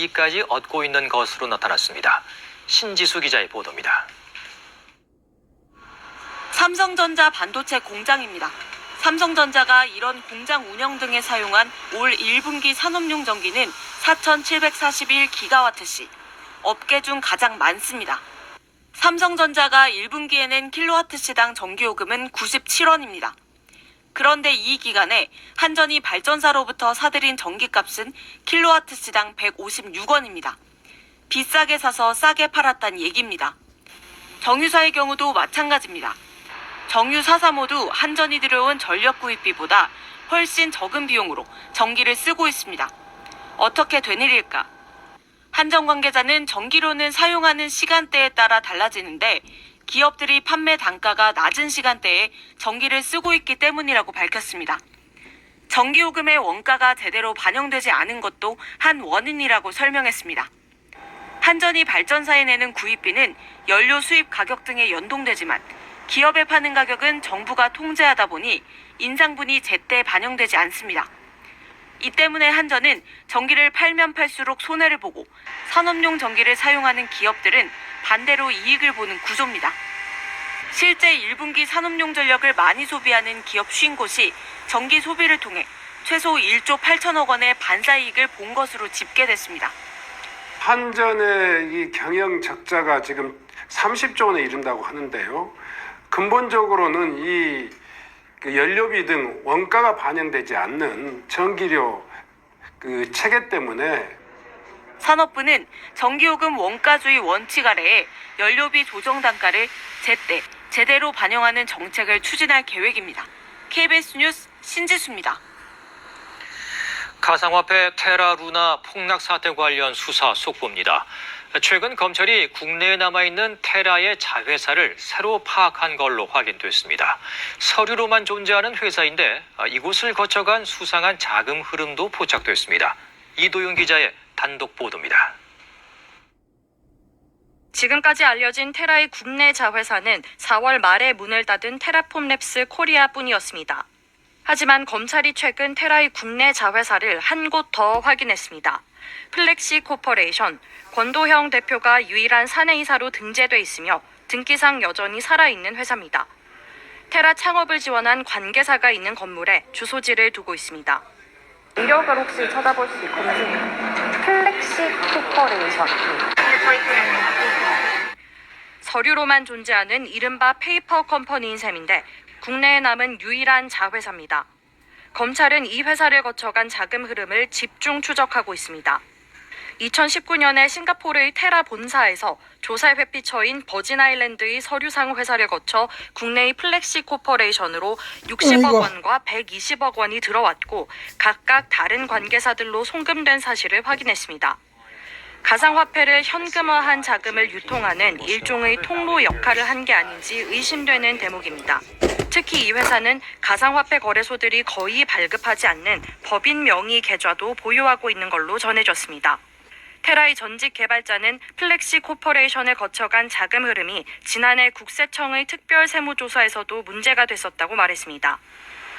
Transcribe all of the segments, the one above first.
이익까지 얻고 있는 것으로 나타났습니다. 신지수 기자의 보도입니다. 삼성전자 반도체 공장입니다. 삼성전자가 이런 공장 운영 등에 사용한 올 1분기 산업용 전기는 4,741기가와트시, 업계 중 가장 많습니다. 삼성전자가 1분기에는 킬로와트시당 전기요금은 97원입니다. 그런데 이 기간에 한전이 발전사로부터 사들인 전기값은 킬로와트시당 156원입니다. 비싸게 사서 싸게 팔았다는 얘기입니다. 정유사의 경우도 마찬가지입니다. 정유 4사 모두 한전이 들여온 전력 구입비보다 훨씬 적은 비용으로 전기를 쓰고 있습니다. 어떻게 된 일일까? 한전 관계자는 전기료는 사용하는 시간대에 따라 달라지는데 기업들이 판매 단가가 낮은 시간대에 전기를 쓰고 있기 때문이라고 밝혔습니다. 전기요금의 원가가 제대로 반영되지 않은 것도 한 원인이라고 설명했습니다. 한전이 발전사에 내는 구입비는 연료 수입 가격 등에 연동되지만 기업에 파는 가격은 정부가 통제하다 보니 인상분이 제때 반영되지 않습니다. 이 때문에 한전은 전기를 팔면 팔수록 손해를 보고 산업용 전기를 사용하는 기업들은 반대로 이익을 보는 구조입니다. 실제 1분기 산업용 전력을 많이 소비하는 기업 50곳이 전기 소비를 통해 최소 1조 8천억 원의 반사이익을 본 것으로 집계됐습니다. 한전의 이 경영 적자가 지금 30조 원에 이른다고 하는데요. 근본적으로는 이 연료비 등 원가가 반영되지 않는 전기료 체계 때문에 산업부는 전기요금 원가주의 원칙 아래에 연료비 조정 단가를 제대로 반영하는 정책을 추진할 계획입니다. KBS 뉴스 신지수입니다. 가상화폐 테라루나 폭락 사태 관련 수사 속보입니다. 최근 검찰이 국내에 남아있는 테라의 자회사를 새로 파악한 걸로 확인됐습니다. 서류로만 존재하는 회사인데 이곳을 거쳐간 수상한 자금 흐름도 포착됐습니다. 이도윤 기자의 단독 보도입니다. 지금까지 알려진 테라의 국내 자회사는 4월 말에 문을 닫은 테라폼랩스 코리아뿐이었습니다. 하지만 검찰이 최근 테라의 국내 자회사를 한 곳 더 확인했습니다. 플렉시 코퍼레이션, 권도형 대표가 유일한 사내이사로 등재돼 있으며 등기상 여전히 살아있는 회사입니다. 테라 창업을 지원한 관계사가 있는 건물에 주소지를 두고 있습니다. 이력을 혹시 찾아볼 수 있건지 플렉시 코퍼레이션. 서류로만 존재하는 이른바 페이퍼 컴퍼니인 셈인데 국내에 남은 유일한 자회사입니다. 검찰은 이 회사를 거쳐간 자금 흐름을 집중 추적하고 있습니다. 2019년에 싱가포르의 테라 본사에서 조사에 회피처인 버진아일랜드의 서류상 회사를 거쳐 국내의 플렉시 코퍼레이션으로 60억 원과 120억 원이 들어왔고 각각 다른 관계사들로 송금된 사실을 확인했습니다. 가상화폐를 현금화한 자금을 유통하는 일종의 통로 역할을 한 게 아닌지 의심되는 대목입니다. 특히 이 회사는 가상화폐 거래소들이 거의 발급하지 않는 법인 명의 계좌도 보유하고 있는 걸로 전해졌습니다. 테라의 전직 개발자는 플렉시 코퍼레이션을 거쳐간 자금 흐름이 지난해 국세청의 특별 세무조사에서도 문제가 됐었다고 말했습니다.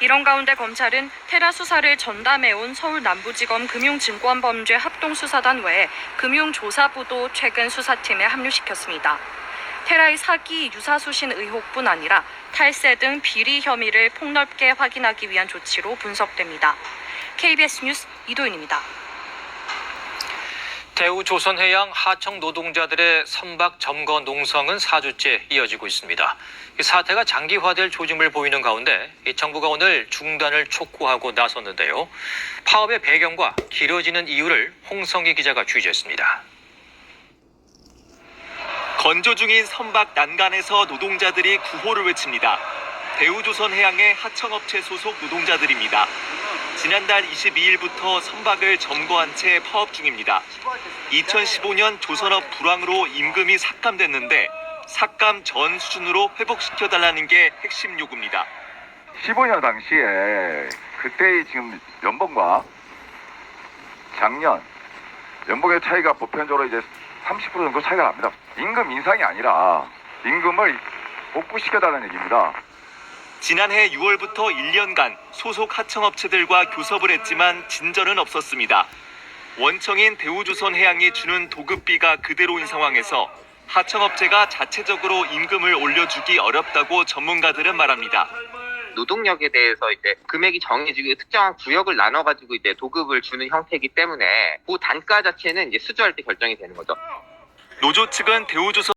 이런 가운데 검찰은 테라 수사를 전담해온 서울남부지검 금융증권범죄 합동수사단 외에 금융조사부도 최근 수사팀에 합류시켰습니다. 테라의 사기 유사수신 의혹뿐 아니라 탈세 등 비리 혐의를 폭넓게 확인하기 위한 조치로 분석됩니다. KBS 뉴스 이도윤입니다. 대우조선해양 하청 노동자들의 선박 점거 농성은 4주째 이어지고 있습니다. 이 사태가 장기화될 조짐을 보이는 가운데 정부가 오늘 중단을 촉구하고 나섰는데요. 파업의 배경과 길어지는 이유를 홍성희 기자가 취재했습니다. 건조 중인 선박 난간에서 노동자들이 구호를 외칩니다. 대우조선해양의 하청업체 소속 노동자들입니다. 지난달 22일부터 선박을 점거한 채 파업 중입니다. 2015년 조선업 불황으로 임금이 삭감됐는데 삭감 전 수준으로 회복시켜달라는 게 핵심 요구입니다. 15년 당시에 그때의 지금 연봉과 작년 연봉의 차이가 보편적으로 이제 30% 정도 차이가 납니다. 임금 인상이 아니라 임금을 복구시켜달라는 얘기입니다. 지난해 6월부터 1년간 소속 하청업체들과 교섭을 했지만 진전은 없었습니다. 원청인 대우조선해양이 주는 도급비가 그대로인 상황에서 하청업체가 자체적으로 임금을 올려주기 어렵다고 전문가들은 말합니다. 노동력에 대해서 이제 금액이 정해지고 특정한 구역을 나눠가지고 이제 도급을 주는 형태이기 때문에 그 단가 자체는 이제 수주할 때 결정이 되는 거죠. 노조 측은 대우조선